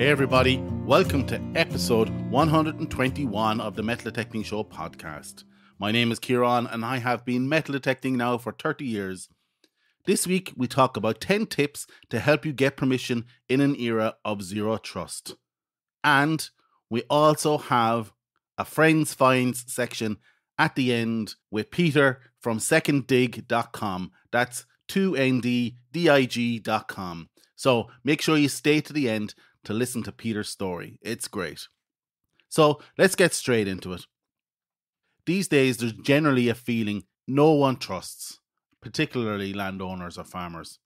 Hey everybody, welcome to episode 121 of the Metal Detecting Show podcast. My name is Kieran and I have been metal detecting now for 30 years. This week we talk about 10 tips to help you get permission in an era of zero trust. And we also have a Friends Finds section at the end with Peter from seconddig.com. That's 2ndig.com. So make sure you stay to the end to listen to Peter's story. It's great. So let's get straight into it. These days, there's generally a feeling no one trusts, particularly landowners or farmers.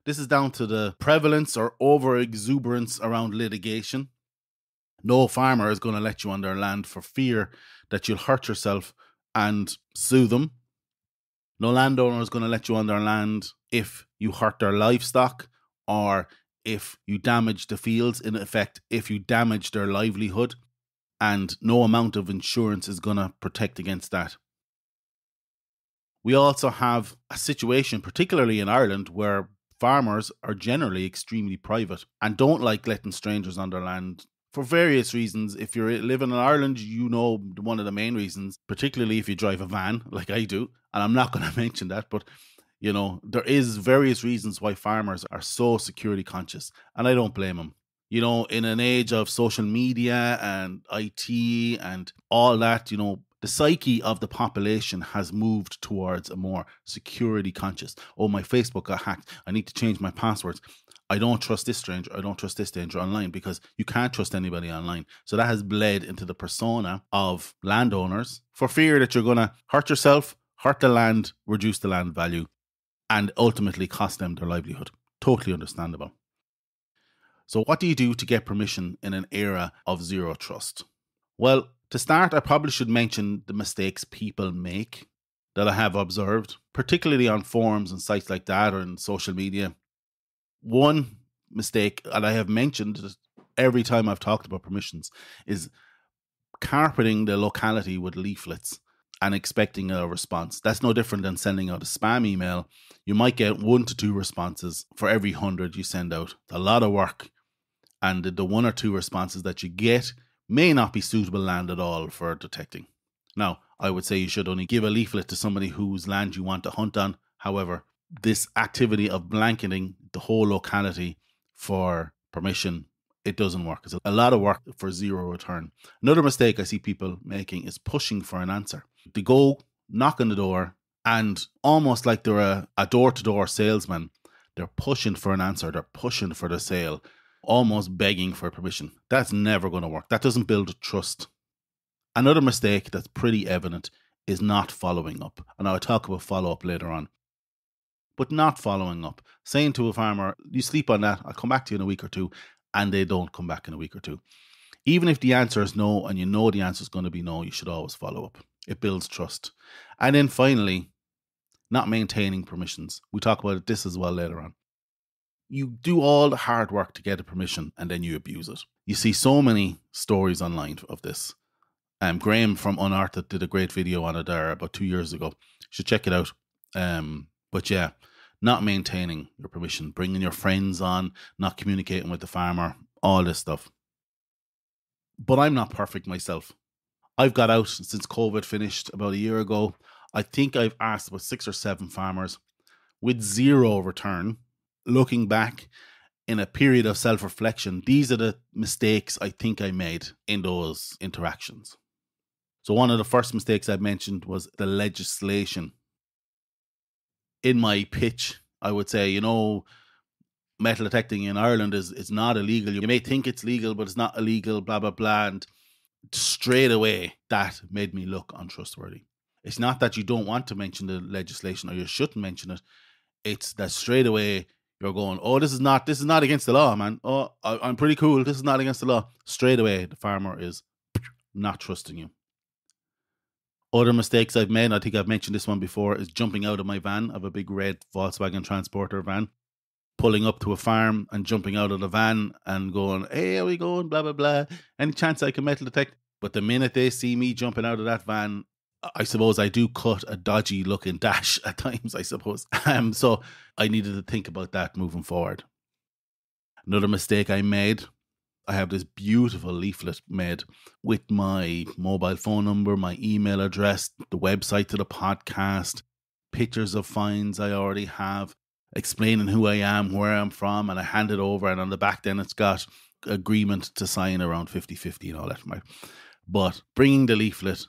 This is down to the prevalence or over-exuberance around litigation. No farmer is going to let you on their land for fear that you'll hurt yourself and sue them. No landowner is going to let you on their land if you hurt their livestock or if you damage the fields, in effect, if you damage their livelihood, and no amount of insurance is going to protect against that. We also have a situation, particularly in Ireland, where farmers are generally extremely private and don't like letting strangers on their land for various reasons. If you're living in Ireland, you know one of the main reasons, particularly if you drive a van like I do, and I'm not going to mention that, but you know, there is various reasons why farmers are so security conscious, and I don't blame them. You know, in an age of social media and IT and all that, you know, the psyche of the population has moved towards a more security conscious. Oh, my Facebook got hacked. I need to change my passwords. I don't trust this stranger. I don't trust this stranger online, because you can't trust anybody online. So that has bled into the persona of landowners for fear that you're going to hurt yourself, hurt the land, reduce the land value, and ultimately cost them their livelihood. Totally understandable. So what do you do to get permission in an era of zero trust? Well, to start, I probably should mention the mistakes people make that I have observed, particularly on forums and sites like that or in social media. One mistake, and I have mentioned every time I've talked about permissions, is carpeting the locality with leaflets and expecting a response. That's no different than sending out a spam email. You might get 1 to 2 responses for every 100 you send out. A lot of work. And the 1 or 2 responses that you get may not be suitable land at all for detecting. Now, I would say you should only give a leaflet to somebody whose land you want to hunt on. However, this activity of blanketing the whole locality for permission, it doesn't work. It's a lot of work for zero return. Another mistake I see people making is pushing for an answer. They go knock on the door and almost like they're a door-to-door salesman, they're pushing for an answer. They're pushing for the sale, almost begging for permission. That's never going to work. That doesn't build trust. Another mistake that's pretty evident is not following up. And I'll talk about follow-up later on. But not following up. Saying to a farmer, you sleep on that, I'll come back to you in a week or two, and they don't come back in a week or two. Even if the answer is no, and you know the answer is going to be no, you should always follow up. It builds trust. And then finally, not maintaining permissions. We talk about this as well later on. You do all the hard work to get a permission and then you abuse it. You see so many stories online of this. Graham from Unearthed did a great video on it there about 2 years ago. You should check it out. But yeah, not maintaining your permission, bringing your friends on, not communicating with the farmer, all this stuff. But I'm not perfect myself. I've got out since COVID finished about a year ago. I think I've asked about 6 or 7 farmers with zero return. Looking back in a period of self-reflection, these are the mistakes I think I made in those interactions. So one of the first mistakes I mentioned was the legislation. In my pitch, I would say, you know, metal detecting in Ireland is not illegal. You may think it's legal, but it's not illegal, blah, blah, blah. And straight away, that made me look untrustworthy. It's not that you don't want to mention the legislation or you shouldn't mention it. It's that straight away you're going, oh, this is not against the law, man. Oh, I'm pretty cool. This is not against the law. Straight away, the farmer is not trusting you. Other mistakes I've made, I think I've mentioned this one before, is jumping out of my van. I have a big red Volkswagen Transporter van. Pulling up to a farm and jumping out of the van and going, hey, how are we going? Blah, blah, blah. Any chance I can metal detect? But the minute they see me jumping out of that van, I suppose I do cut a dodgy looking dash at times, I suppose. So I needed to think about that moving forward. Another mistake I made I have this beautiful leaflet made with my mobile phone number, my email address, the website to the podcast, pictures of finds I already have, explaining who I am, where I'm from, and I hand it over. And on the back then it's got agreement to sign around 50-50 and all that. But bringing the leaflet,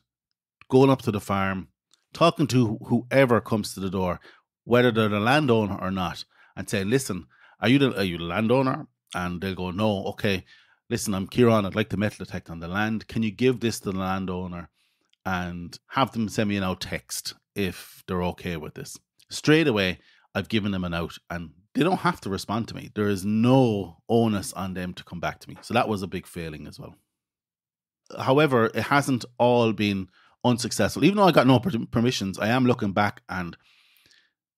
going up to the farm, talking to whoever comes to the door, whether they're the landowner or not, and saying, listen, are you the landowner? And they'll go, no, okay, listen, I'm Kieran, I'd like to metal detect on the land. Can you give this to the landowner and have them send me an out text if they're okay with this? Straight away, I've given them an out, and they don't have to respond to me. There is no onus on them to come back to me. So that was a big failing as well. However, it hasn't all been unsuccessful. Even though I got no permissions, I am looking back and,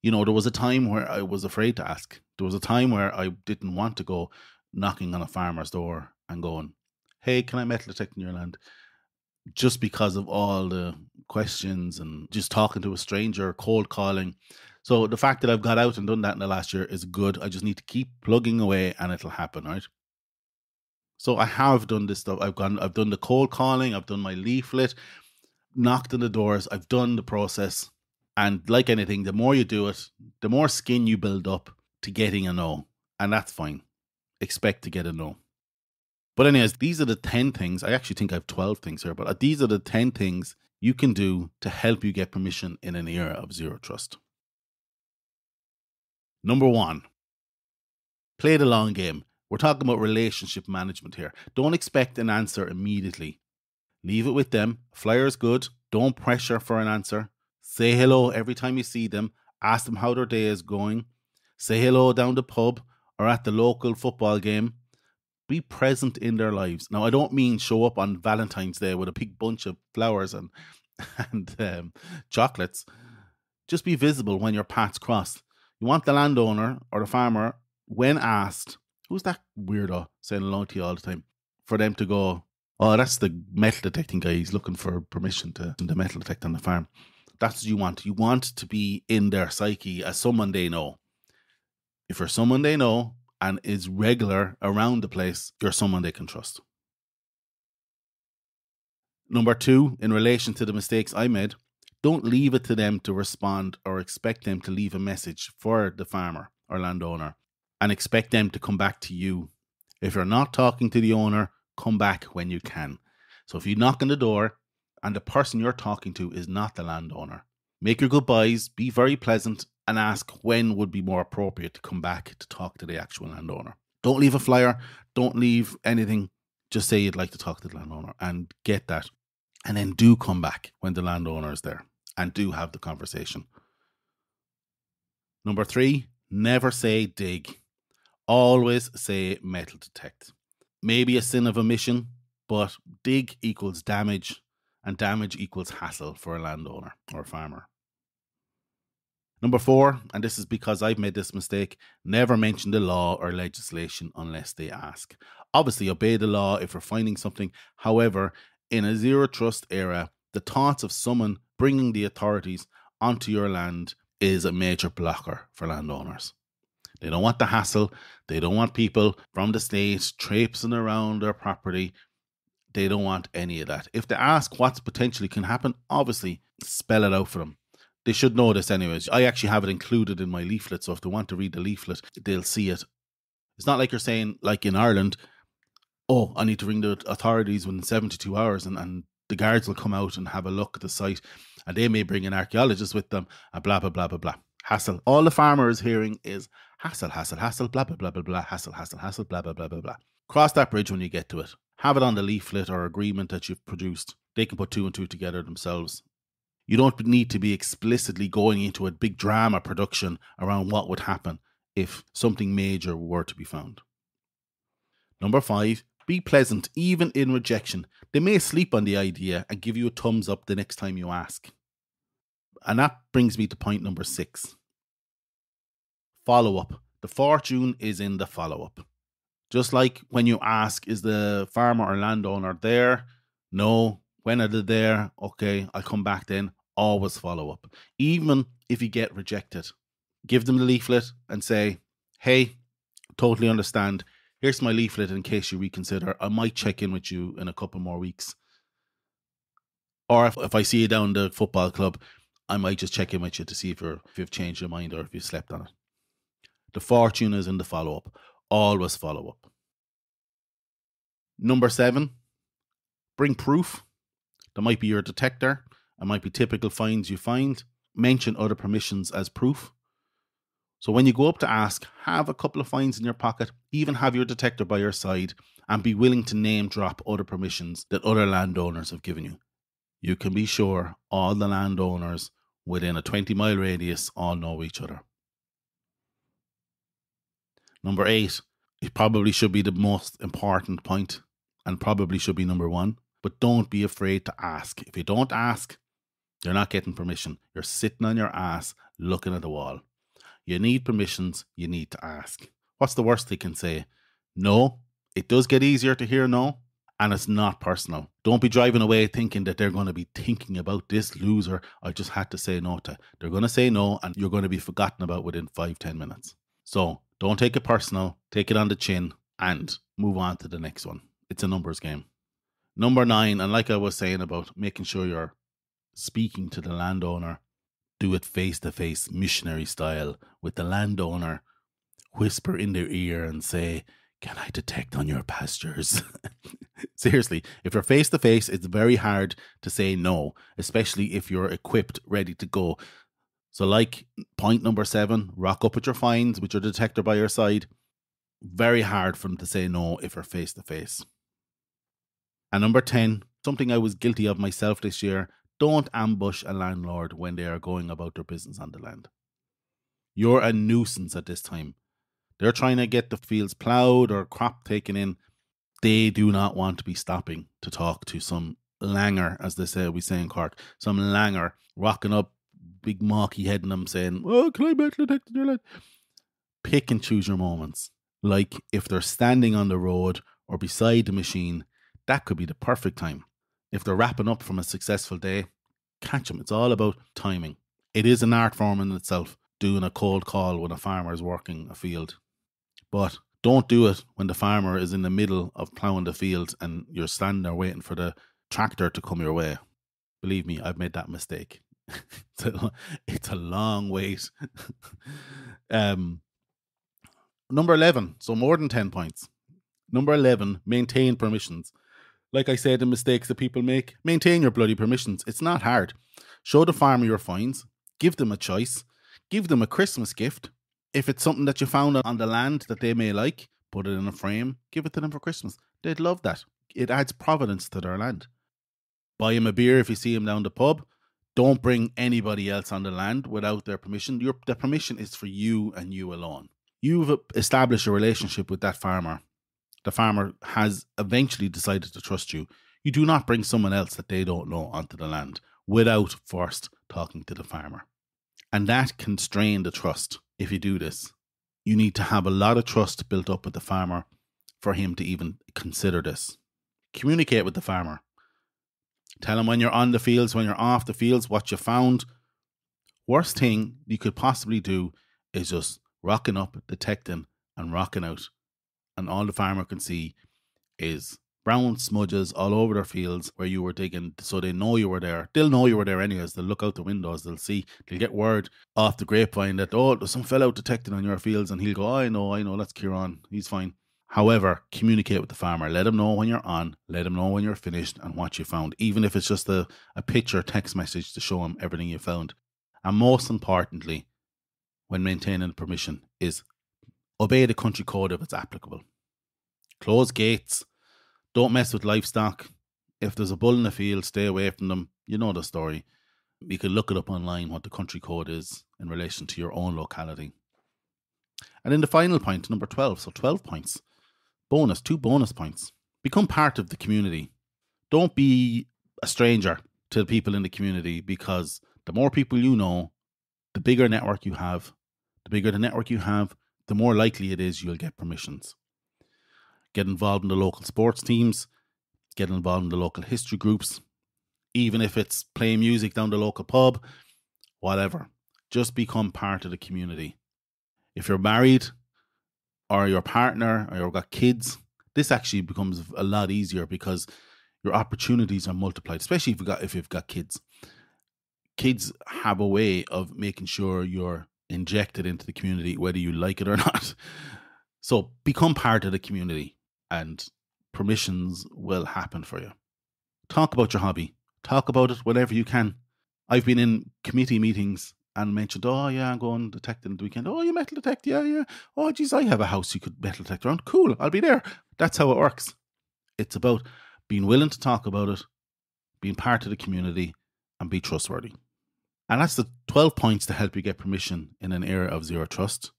you know, there was a time where I was afraid to ask. There was a time where I didn't want to go knocking on a farmer's door and going, hey, can I metal detect in your land? Just because of all the questions and just talking to a stranger, cold calling. So the fact that I've got out and done that in the last year is good. I just need to keep plugging away and it'll happen, right? So I have done this stuff. I've done the cold calling, I've done my leaflet, knocked on the doors, I've done the process. And like anything, the more you do it, the more skin you build up to getting a no. And that's fine. Expect to get a no. But anyways, these are the 10 things. I actually think I have 12 things here, but these are the 10 things you can do to help you get permission in an era of zero trust. Number 1, play the long game. We're talking about relationship management here. Don't expect an answer immediately. Leave it with them. Flyer's good. Don't pressure for an answer. Say hello every time you see them. Ask them how their day is going. Say hello down the pub or at the local football game. Be present in their lives. Now, I don't mean show up on Valentine's Day with a big bunch of flowers and chocolates. Just be visible when your paths cross. You want the landowner or the farmer, when asked, who's that weirdo saying hello to you all the time, for them to go, oh, that's the metal detecting guy. He's looking for permission to metal detect on the farm. That's what you want. You want to be in their psyche as someone they know. If you're someone they know and is regular around the place, you're someone they can trust. Number 2, in relation to the mistakes I made, don't leave it to them to respond or expect them to leave a message for the farmer or landowner and expect them to come back to you. If you're not talking to the owner, come back when you can. So if you knock on the door and the person you're talking to is not the landowner, make your goodbyes, be very pleasant, and ask when would be more appropriate to come back to talk to the actual landowner. Don't leave a flyer, don't leave anything. Just say you'd like to talk to the landowner and get that. And then do come back when the landowner is there and do have the conversation. Number 3, never say dig. Always say metal detect. Maybe a sin of omission, but dig equals damage and damage equals hassle for a landowner or a farmer. Number 4, and this is because I've made this mistake, never mention the law or legislation unless they ask. Obviously, obey the law if you're finding something. However, in a zero trust era, the thoughts of someone bringing the authorities onto your land is a major blocker for landowners. They don't want the hassle. They don't want people from the state traipsing around their property. They don't want any of that. If they ask what potentially can happen, obviously spell it out for them. They should know this anyways. I actually have it included in my leaflet, so if they want to read the leaflet, they'll see it. It's not like you're saying, like in Ireland, oh, I need to ring the authorities within 72 hours and the guards will come out and have a look at the site and they may bring an archaeologist with them and blah, blah, blah, blah, blah. Hassle. All the farmer is hearing is hassle, hassle, hassle, blah, blah, blah, blah, blah, hassle, hassle, hassle, blah, blah, blah, blah, blah. Cross that bridge when you get to it. Have it on the leaflet or agreement that you've produced. They can put 2 and 2 together themselves. You don't need to be explicitly going into a big drama production around what would happen if something major were to be found. Number 5, be pleasant, even in rejection. They may sleep on the idea and give you a thumbs up the next time you ask. And that brings me to point number 6. Follow-up. The fortune is in the follow-up. Just like when you ask, is the farmer or landowner there? No. When are they there? Okay, I'll come back then. Always follow up. Even if you get rejected, give them the leaflet and say, hey, totally understand. Here's my leaflet in case you reconsider. I might check in with you in a couple more weeks. Or if I see you down the football club, I might just check in with you to see if you've changed your mind or if you slept on it. The fortune is in the follow-up. Always follow up. Number 7, bring proof. There might be your detector. It might be typical finds you find. Mention other permissions as proof. So when you go up to ask, have a couple of fines in your pocket, even have your detector by your side, and be willing to name drop other permissions that other landowners have given you. You can be sure all the landowners within a 20-mile radius all know each other. Number 8, it probably should be the most important point and probably should be number 1, but don't be afraid to ask. If you don't ask, you're not getting permission. You're sitting on your ass looking at the wall. You need permissions, you need to ask. What's the worst they can say? No. It does get easier to hear no, and it's not personal. Don't be driving away thinking that they're going to be thinking about this loser I just had to say no to. They're going to say no, and you're going to be forgotten about within 5-10 minutes. So don't take it personal, take it on the chin, and move on to the next one. It's a numbers game. Number 9, and like I was saying about making sure you're speaking to the landowner, do it face-to-face, missionary style, with the landowner. Whisper in their ear and say, "Can I detect on your pastures?" Seriously, if you're face-to-face, it's very hard to say no, especially if you're equipped, ready to go. So like point number 7, rock up with your finds, with your detector by your side. Very hard for them to say no if you're face-to-face. And number 10, something I was guilty of myself this year, don't ambush a landlord when they are going about their business on the land. You're a nuisance at this time. They're trying to get the fields ploughed or crop taken in. They do not want to be stopping to talk to some langer, as we say in Cork, some langer rocking up, big mawky head in them saying, "Oh, can I metal detect your land?" Pick and choose your moments. Like if they're standing on the road or beside the machine, that could be the perfect time. If they're wrapping up from a successful day, catch them. It's all about timing. It is an art form in itself, doing a cold call when a farmer is working a field. But don't do it when the farmer is in the middle of ploughing the field and you're standing there waiting for the tractor to come your way. Believe me, I've made that mistake. It's a long wait. Number 11, so more than 10 points. Number 11, maintain permissions. Like I said, the mistakes that people make, maintain your bloody permissions. It's not hard. Show the farmer your finds. Give them a choice. Give them a Christmas gift. If it's something that you found on the land that they may like, put it in a frame, give it to them for Christmas. They'd love that. It adds provenance to their land. Buy him a beer if you see him down the pub. Don't bring anybody else on the land without their permission. The permission is for you and you alone. You've established a relationship with that farmer. The farmer has eventually decided to trust you. You do not bring someone else that they don't know onto the land without first talking to the farmer. And that can strain the trust if you do this. You need to have a lot of trust built up with the farmer for him to even consider this. Communicate with the farmer. Tell him when you're on the fields, when you're off the fields, what you found. Worst thing you could possibly do is just rocking up, detecting, and rocking out. And all the farmer can see is brown smudges all over their fields where you were digging, so they know you were there. They'll know you were there anyways. They'll look out the windows, they'll get word off the grapevine that, oh, there's some fella out detecting on your fields, and he'll go, I know, that's Kieran, he's fine. However, communicate with the farmer. Let him know when you're on, let him know when you're finished and what you found, even if it's just a picture, text message to show him everything you found. And most importantly, when maintaining permission, is obey the country code if it's applicable. Close gates. Don't mess with livestock. If there's a bull in the field, stay away from them. You know the story. You can look it up online what the country code is in relation to your own locality. And then the final point, number 12. So 12 points. Bonus, 2 bonus points. Become part of the community. Don't be a stranger to the people in the community, because the more people you know, the bigger network you have. The bigger the network you have, the more likely it is you'll get permissions. Get involved in the local sports teams. Get involved in the local history groups. Even if it's playing music down the local pub, whatever. Just become part of the community. If you're married, or your partner, or you've got kids, this actually becomes a lot easier because your opportunities are multiplied, especially if you've got kids. Kids have a way of making sure you're injected into the community, whether you like it or not. So become part of the community and permissions will happen for you. Talk about your hobby. Talk about it whenever you can. I've been in committee meetings and mentioned, oh yeah, I'm going detecting the weekend. Oh, you metal detect? Yeah. Oh geez, I have a house you could metal detect around. Cool, I'll be there. That's how it works. It's about being willing to talk about it, being part of the community, and be trustworthy. And that's the 12 points to help you get permission in an era of zero trust.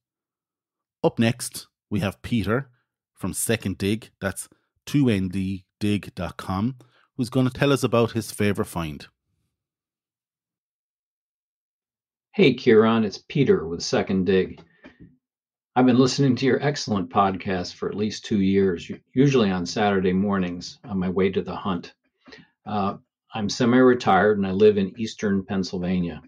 Up next, we have Peter from Second Dig, that's 2nddig.com, who's going to tell us about his favourite find. Hey, Kieran, it's Peter with Second Dig. I've been listening to your excellent podcast for at least 2 years, usually on Saturday mornings on my way to the hunt. I'm semi-retired and I live in eastern Pennsylvania.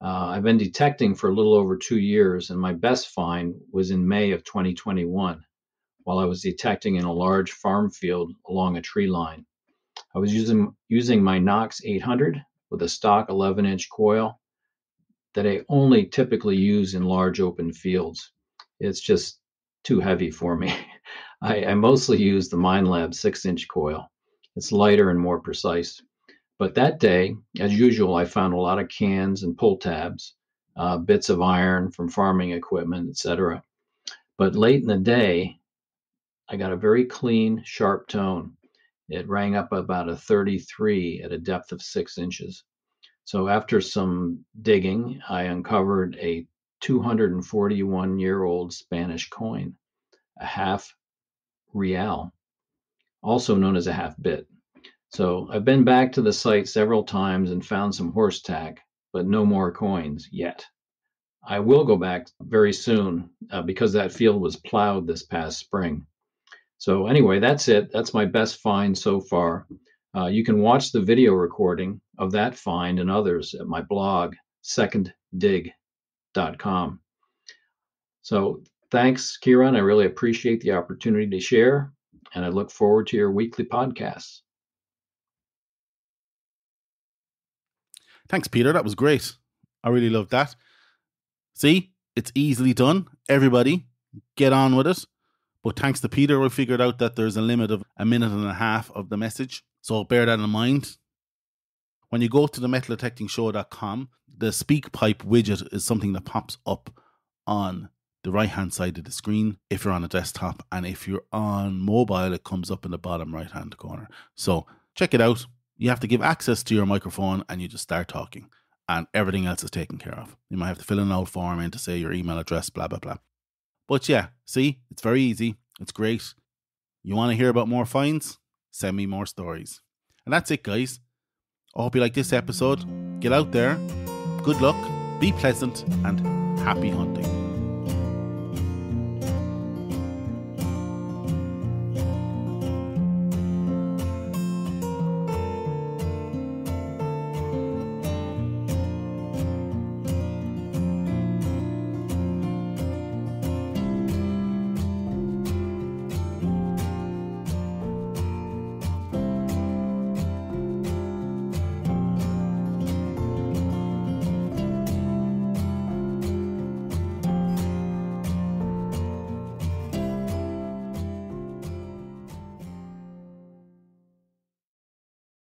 I've been detecting for a little over 2 years, and my best find was in May of 2021 while I was detecting in a large farm field along a tree line. I was using my Knox 800 with a stock 11-inch coil that I only typically use in large open fields. It's just too heavy for me. I mostly use the Minelab 6-inch coil. It's lighter and more precise. But that day, as usual, I found a lot of cans and pull tabs, bits of iron from farming equipment, etc. But late in the day, I got a very clean, sharp tone. It rang up about a 33 at a depth of 6 inches. So after some digging, I uncovered a 241-year-old Spanish coin, a half real, also known as a half bit. So I've been back to the site several times and found some horse tack, but no more coins yet. I will go back very soon because that field was plowed this past spring. So anyway, that's it. That's my best find so far. You can watch the video recording of that find and others at my blog, seconddig.com. So thanks, Kieran. I really appreciate the opportunity to share, and I look forward to your weekly podcasts. Thanks, Peter. That was great. I really loved that. See, it's easily done. Everybody, get on with it. But thanks to Peter, we figured out that there's a limit of 1.5 minutes of the message. So bear that in mind. When you go to the metaldetectingshow.com, the SpeakPipe widget is something that pops up on the right-hand side of the screen if you're on a desktop. And if you're on mobile, it comes up in the bottom right-hand corner. So check it out. You have to give access to your microphone and you just start talking. And everything else is taken care of. You might have to fill in an old form in to say your email address, blah, blah, blah. But yeah, see, it's very easy. It's great. You want to hear about more finds? Send me more stories. And that's it, guys. I hope you like this episode. Get out there. Good luck. Be pleasant and happy hunting.